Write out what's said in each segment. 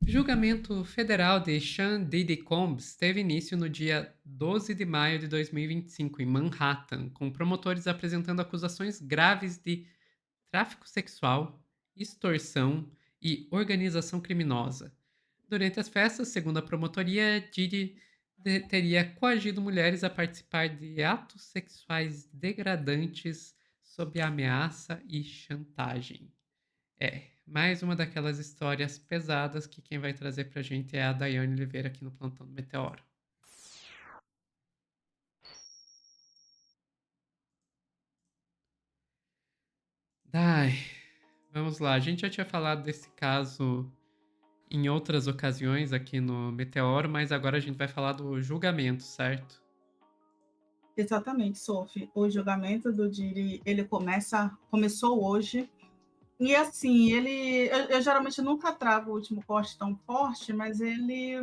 O julgamento federal de Sean Diddy Combs teve início no dia 12 de maio de 2025, em Manhattan, com promotores apresentando acusações graves de tráfico sexual, extorsão e organização criminosa. Durante as festas, segundo a promotoria, Diddy teria coagido mulheres a participar de atos sexuais degradantes sob ameaça e chantagem. Mais uma daquelas histórias pesadas que quem vai trazer pra gente é a Daiane Oliveira aqui no Plantão do Meteoro. Ai, vamos lá. A gente já tinha falado desse caso em outras ocasiões aqui no Meteoro, mas agora a gente vai falar do julgamento, certo? Exatamente, Sophie. O julgamento do Diri, ele começou hoje. E assim, eu geralmente nunca trago o último corte tão forte, mas ele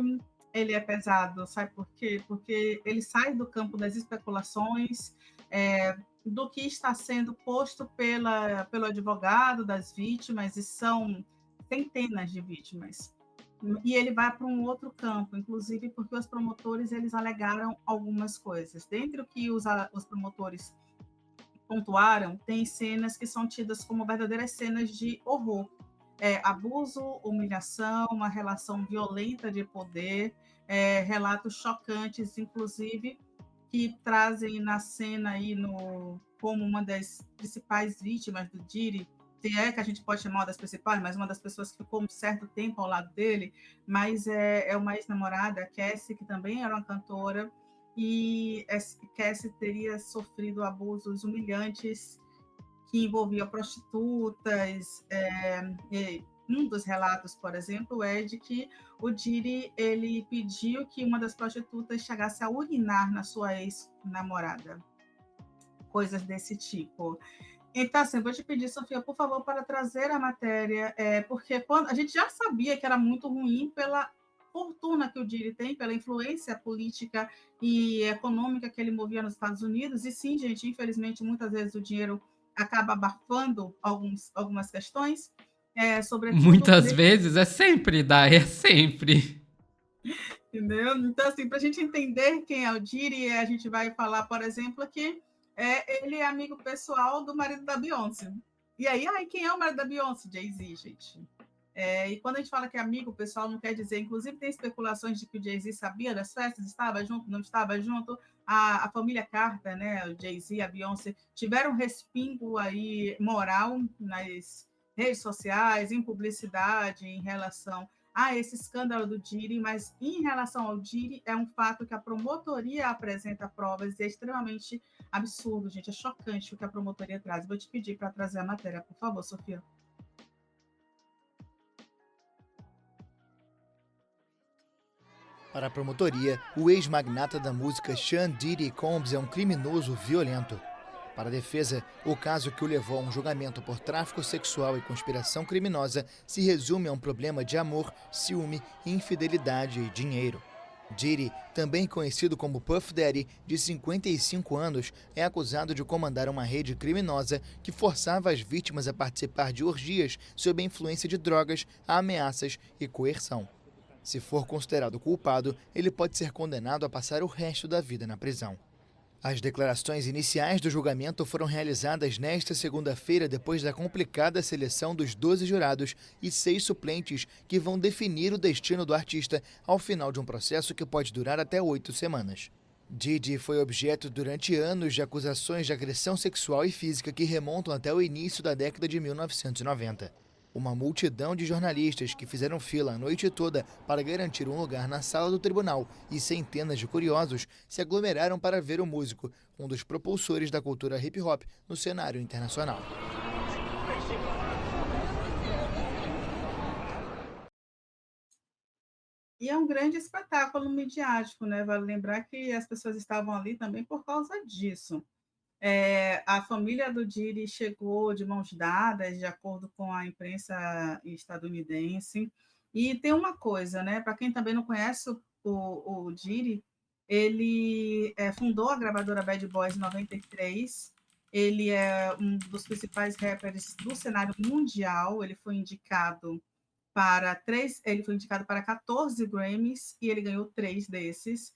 é pesado, sabe por quê? Porque ele sai do campo das especulações, do que está sendo posto pelo advogado das vítimas, e são centenas de vítimas. E ele vai para um outro campo, inclusive porque os promotores eles alegaram algumas coisas. Dentre o que os promotores pontuaram, tem cenas que são tidas como verdadeiras cenas de horror. Abuso, humilhação, uma relação violenta de poder, relatos chocantes, inclusive, que trazem na cena aí como uma das principais vítimas do Diri, se é que a gente pode chamar uma das principais, mas uma das pessoas que ficou um certo tempo ao lado dele, mas é uma ex-namorada, a Cassie, que também era uma cantora, e Cassie teria sofrido abusos humilhantes que envolviam prostitutas. Um dos relatos, por exemplo, é de que o Diri ele pediu que uma das prostitutas chegasse a urinar na sua ex-namorada. Coisas desse tipo. Então, assim, vou te pedir, Sofia, por favor, para trazer a matéria, porque quando a gente já sabia que era muito ruim pela fortuna que o Diri tem, pela influência política e econômica que ele movia nos Estados Unidos, e sim, gente, infelizmente, muitas vezes o dinheiro acaba abafando algumas questões, sobretudo, Muitas vezes, é sempre, Dai, é sempre. entendeu? Então, assim, para a gente entender quem é o Diri, a gente vai falar, por exemplo, que ele é amigo pessoal do marido da Beyoncé. E aí, quem é o marido da Beyoncé? Jay-Z, gente. E quando a gente fala que é amigo pessoal, não quer dizer, inclusive tem especulações de que o Jay-Z sabia das festas, estava junto, não estava junto. A família Carter, né, o Jay-Z, a Beyoncé, tiveram um respingo aí moral nas redes sociais, em publicidade, em relação a esse escândalo do Diri, mas em relação ao Diri, é um fato que a promotoria apresenta provas e é extremamente absurdo, gente, é chocante o que a promotoria traz. Vou te pedir para trazer a matéria, por favor, Sofia. Para a promotoria, o ex-magnata da música Sean Diddy Combs é um criminoso violento. Para a defesa, o caso que o levou a um julgamento por tráfico sexual e conspiração criminosa se resume a um problema de amor, ciúme, infidelidade e dinheiro. Diddy, também conhecido como Puff Daddy, de 55 anos, é acusado de comandar uma rede criminosa que forçava as vítimas a participar de orgias sob a influência de drogas, ameaças e coerção. Se for considerado culpado, ele pode ser condenado a passar o resto da vida na prisão. As declarações iniciais do julgamento foram realizadas nesta segunda-feira, depois da complicada seleção dos 12 jurados e 6 suplentes que vão definir o destino do artista ao final de um processo que pode durar até 8 semanas. Diddy foi objeto durante anos de acusações de agressão sexual e física que remontam até o início da década de 1990. Uma multidão de jornalistas que fizeram fila a noite toda para garantir um lugar na sala do tribunal e centenas de curiosos se aglomeraram para ver o músico, um dos propulsores da cultura hip-hop no cenário internacional. E é um grande espetáculo midiático, né? Vale lembrar que as pessoas estavam ali também por causa disso. A família do Diri chegou de mãos dadas, de acordo com a imprensa estadunidense. E tem uma coisa, né? Para quem também não conhece o Diri, ele fundou a gravadora Bad Boys em 93. Ele é um dos principais rappers do cenário mundial. Ele foi indicado ele foi indicado para 14 Grammys e ele ganhou 3 desses.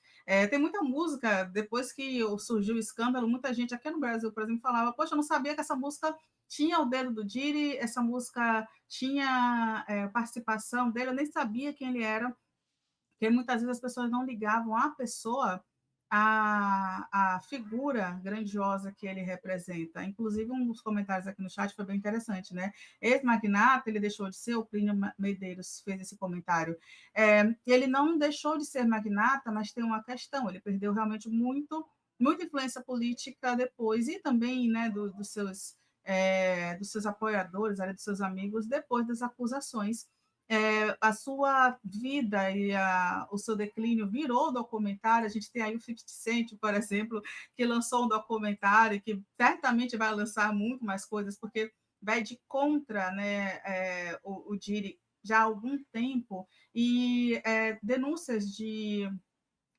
Tem muita música, depois que surgiu o escândalo, muita gente aqui no Brasil, por exemplo, falava: poxa, eu não sabia que essa música tinha o dedo do Diddy, essa música tinha participação dele, eu nem sabia quem ele era, porque muitas vezes as pessoas não ligavam a pessoa a figura grandiosa que ele representa. Inclusive, um dos comentários aqui no chat foi bem interessante, né? Ex-magnata, ele deixou de ser, o Plínio Medeiros fez esse comentário. Ele não deixou de ser magnata, mas tem uma questão, ele perdeu realmente muita influência política depois, e também, né, dos seus apoiadores, dos seus amigos, depois das acusações. A sua vida e o seu declínio virou documentário. A gente tem aí o 50 Cent, por exemplo, que lançou um documentário que certamente vai lançar muito mais coisas, porque vai de contra, né, o Diddy já há algum tempo, e denúncias de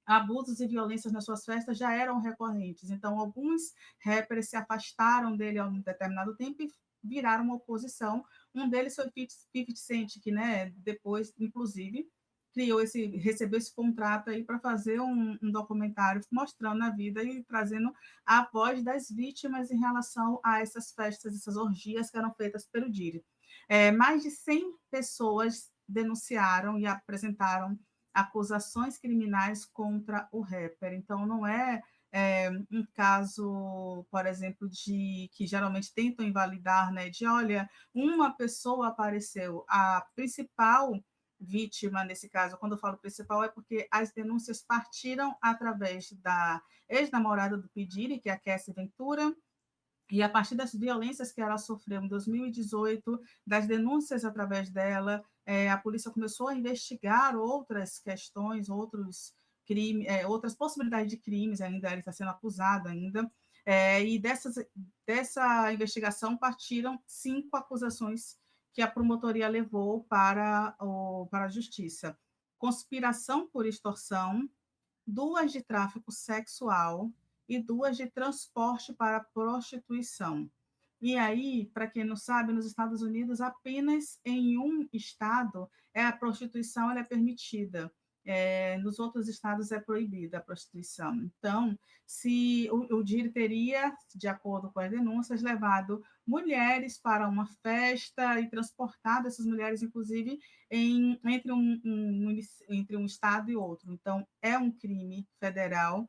abusos e violências nas suas festas já eram recorrentes. Então, alguns rappers se afastaram dele há um determinado tempo e viraram uma oposição. Um deles foi o 50 Cent, que, né, depois, inclusive, recebeu esse contrato aí para fazer um documentário mostrando a vida e trazendo a voz das vítimas em relação a essas festas, essas orgias que eram feitas pelo Diddy. Mais de 100 pessoas denunciaram e apresentaram acusações criminais contra o rapper. Então, não um caso, por exemplo, de que geralmente tentam invalidar, né? De olha, uma pessoa apareceu. A principal vítima, nesse caso, quando eu falo principal, é porque as denúncias partiram através da ex-namorada do P. Diddy, que é a Cassie Ventura, e a partir das violências que ela sofreu em 2018, das denúncias através dela, a polícia começou a investigar outras questões, outros crimes, outras possibilidades de crimes ainda, ele está sendo acusado ainda, e dessa investigação partiram 5 acusações que a promotoria levou para a justiça. Conspiração por extorsão, 2 de tráfico sexual e 2 de transporte para prostituição. E aí, para quem não sabe, nos Estados Unidos, apenas em um estado a prostituição ela é permitida. Nos outros estados é proibida a prostituição. Então, se o Diddy teria, de acordo com as denúncias, levado mulheres para uma festa e transportado essas mulheres, inclusive, entre um estado e outro. Então, é um crime federal.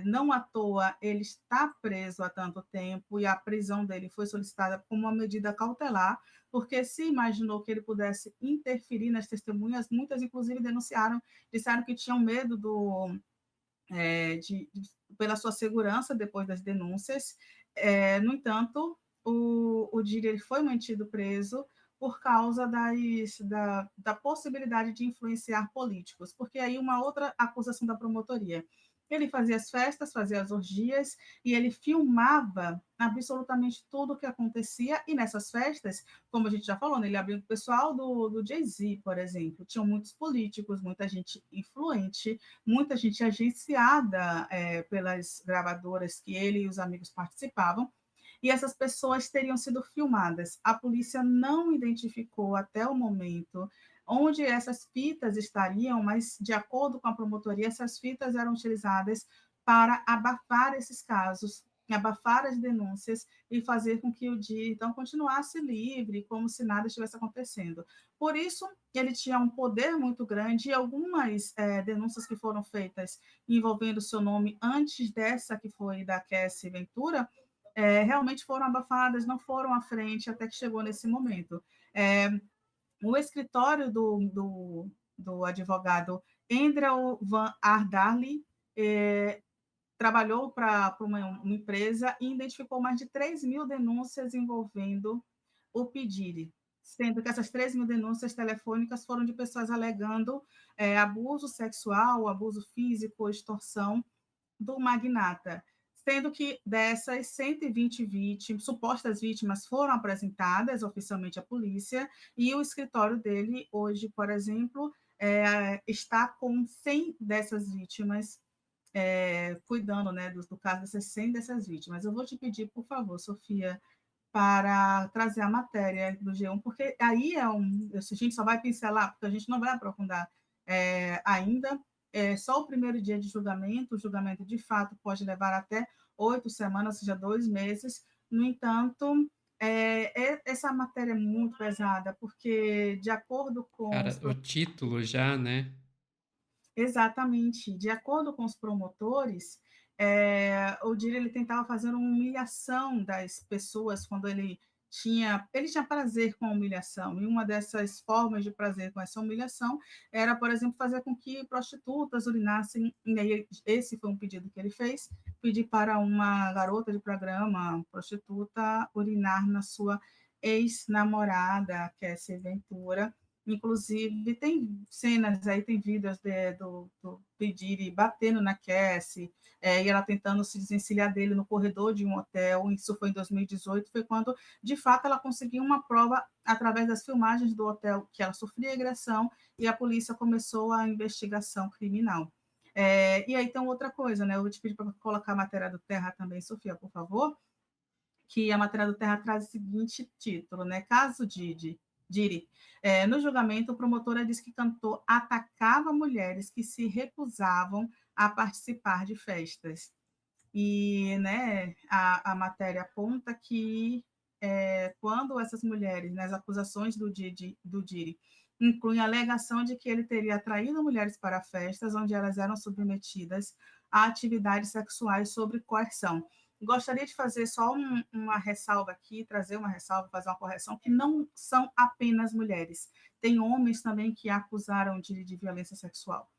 Não à toa ele está preso há tanto tempo e a prisão dele foi solicitada como uma medida cautelar, porque se imaginou que ele pudesse interferir nas testemunhas, muitas inclusive disseram que tinham medo pela sua segurança depois das denúncias. No entanto, o Diddy ele foi mantido preso por causa da possibilidade de influenciar políticos, porque aí uma outra acusação da promotoria. Ele fazia as festas, fazia as orgias, e ele filmava absolutamente tudo o que acontecia, e nessas festas, como a gente já falou, né, ele abriu o pessoal do Jay-Z, por exemplo, tinham muitos políticos, muita gente influente, muita gente agenciada pelas gravadoras que ele e os amigos participavam, e essas pessoas teriam sido filmadas. A polícia não identificou até o momento onde essas fitas estariam, mas, de acordo com a promotoria, essas fitas eram utilizadas para abafar esses casos, abafar as denúncias e fazer com que o Diddy, então, continuasse livre, como se nada estivesse acontecendo. Por isso, ele tinha um poder muito grande, e algumas denúncias que foram feitas envolvendo o seu nome antes dessa que foi da Cassie Ventura, realmente foram abafadas, não foram à frente até que chegou nesse momento. O escritório do advogado Andrew Van Ardarly trabalhou para uma empresa e identificou mais de 3.000 denúncias envolvendo o P. Diddy, sendo que essas 3.000 denúncias telefônicas foram de pessoas alegando abuso sexual, abuso físico, extorsão do magnata, sendo que dessas 120 supostas vítimas foram apresentadas oficialmente à polícia, e o escritório dele hoje, por exemplo, está com 100 dessas vítimas, cuidando, né, do caso dessas 100 dessas vítimas. Eu vou te pedir, por favor, Sofia, para trazer a matéria do G1, porque aí a gente só vai pincelar, porque a gente não vai aprofundar ainda. É só o primeiro dia de julgamento, o julgamento de fato pode levar até 8 semanas, ou seja, 2 meses. No entanto, essa matéria é muito pesada, porque de acordo com os Cara, o título já, né? Exatamente. De acordo com os promotores, o Diri ele tentava fazer uma humilhação das pessoas quando ele tinha prazer com a humilhação. E uma dessas formas de prazer com essa humilhação era, por exemplo, fazer com que prostitutas urinassem. E aí, esse foi um pedido que ele fez, pedir para uma garota de programa, prostituta, urinar na sua ex-namorada, Cassie Ventura. Inclusive, tem cenas aí, tem vídeos do Pediri batendo na Cassie, e ela tentando se desvencilhar dele no corredor de um hotel. Isso foi em 2018, foi quando, de fato, ela conseguiu uma prova através das filmagens do hotel que ela sofria agressão, e a polícia começou a investigação criminal. E aí tem outra coisa, né? Eu vou te pedir para colocar a matéria do Terra também, Sofia, por favor, que a matéria do Terra traz o seguinte título, né? Caso Diri. No julgamento, o promotora disse que cantor atacava mulheres que se recusavam a participar de festas. E, né, a matéria aponta que quando essas mulheres, nas acusações do Diri, incluem a alegação de que ele teria atraído mulheres para festas onde elas eram submetidas a atividades sexuais sob coerção. Gostaria de fazer só uma ressalva aqui, trazer uma ressalva, fazer uma correção, que não são apenas mulheres. Tem homens também que acusaram de violência sexual.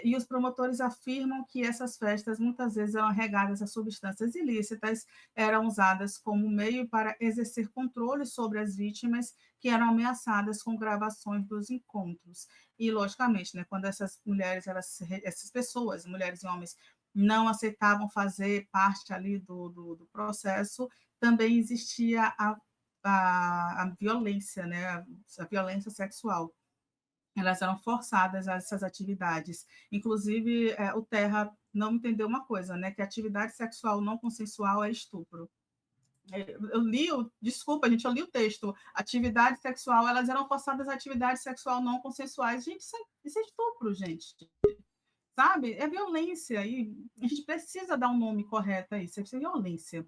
E os promotores afirmam que essas festas muitas vezes eram regadas a substâncias ilícitas, eram usadas como meio para exercer controle sobre as vítimas que eram ameaçadas com gravações dos encontros. E, logicamente, né, quando essas mulheres, essas pessoas, mulheres e homens, não aceitavam fazer parte ali do processo, também existia a violência, né, a violência sexual. Elas eram forçadas a essas atividades. Inclusive, o Terra não entendeu uma coisa, né? Que atividade sexual não consensual é estupro. Desculpa, gente, eu li o texto. Atividade sexual, elas eram forçadas a atividade sexual não consensuais. Gente, isso é estupro, gente. Sabe? É violência. E a gente precisa dar um nome correto a isso. É violência.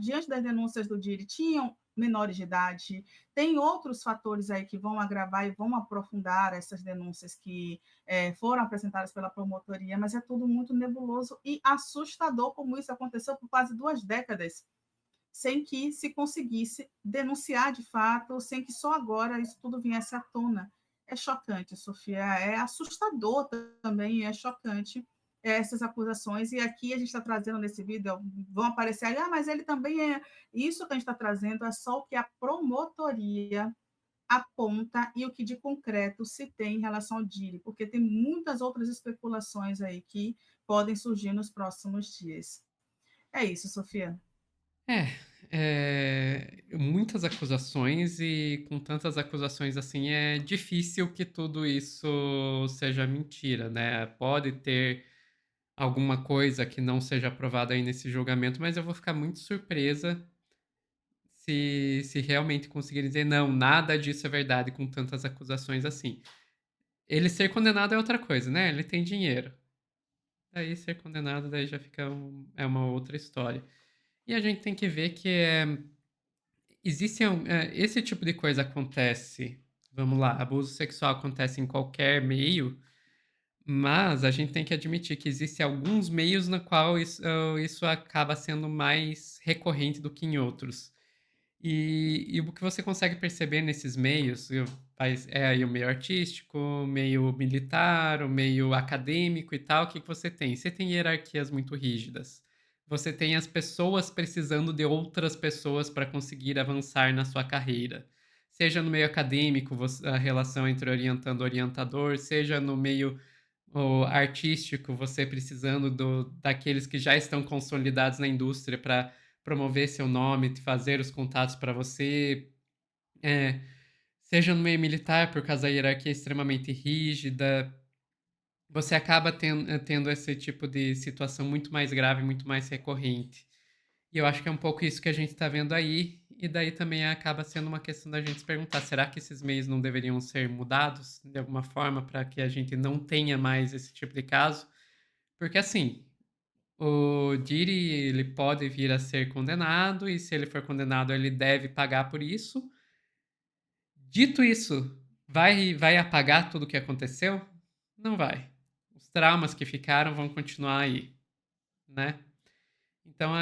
Diante das denúncias do Diri, tinham menores de idade, tem outros fatores aí que vão agravar e vão aprofundar essas denúncias que foram apresentadas pela promotoria, mas é tudo muito nebuloso e assustador, como isso aconteceu por quase 2 décadas, sem que se conseguisse denunciar de fato, sem que só agora isso tudo viesse à tona. É chocante, Sofia, é assustador também, é chocante essas acusações, e aqui a gente está trazendo nesse vídeo, vão aparecer ali, mas ele também é... Isso que a gente está trazendo é só o que a promotoria aponta e o que de concreto se tem em relação ao Diri, porque tem muitas outras especulações aí que podem surgir nos próximos dias. É isso, Sofia. Muitas acusações e com tantas acusações assim é difícil que tudo isso seja mentira, né? Pode ter alguma coisa que não seja aprovada aí nesse julgamento, mas eu vou ficar muito surpresa se realmente conseguirem dizer não, nada disso é verdade com tantas acusações assim. Ele ser condenado é outra coisa, né? Ele tem dinheiro. Daí ser condenado daí já fica é uma outra história. E a gente tem que ver que esse tipo de coisa acontece, vamos lá, abuso sexual acontece em qualquer meio, mas a gente tem que admitir que existem alguns meios no qual isso acaba sendo mais recorrente do que em outros. E o que você consegue perceber nesses meios é aí o meio artístico, o meio militar, o meio acadêmico e tal. O que você tem? Você tem hierarquias muito rígidas. Você tem as pessoas precisando de outras pessoas para conseguir avançar na sua carreira. Seja no meio acadêmico, a relação entre orientando e orientador, seja no meio artístico, você precisando daqueles que já estão consolidados na indústria para promover seu nome, fazer os contatos para você, seja no meio militar, por causa da hierarquia extremamente rígida, você acaba tendo esse tipo de situação muito mais grave, muito mais recorrente. E eu acho que é um pouco isso que a gente está vendo aí, e daí também acaba sendo uma questão da gente se perguntar: será que esses meios não deveriam ser mudados de alguma forma para que a gente não tenha mais esse tipo de caso? Porque assim, o Diddy, ele pode vir a ser condenado, e se ele for condenado, ele deve pagar por isso. Dito isso, vai apagar tudo o que aconteceu? Não vai. Os traumas que ficaram vão continuar aí, né? Então,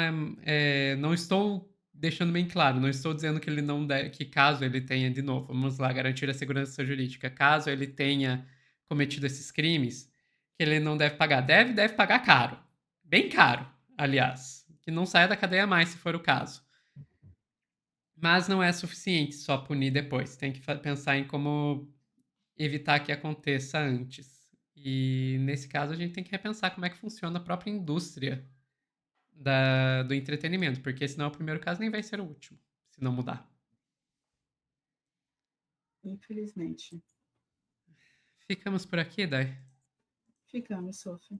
não estou deixando bem claro, não estou dizendo que ele não deve, que caso ele tenha, de novo, vamos lá, garantir a segurança jurídica, caso ele tenha cometido esses crimes, que ele não deve pagar. Deve pagar caro. Bem caro, aliás. Que não saia da cadeia mais, se for o caso. Mas não é suficiente só punir depois. Tem que pensar em como evitar que aconteça antes. E nesse caso a gente tem que repensar como é que funciona a própria indústria do entretenimento, porque esse não é o primeiro caso, nem vai ser o último, se não mudar. Infelizmente. Ficamos por aqui, Dai. Ficamos, Sophie.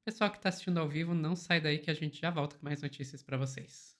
Pessoal que está assistindo ao vivo, não sai daí que a gente já volta com mais notícias para vocês.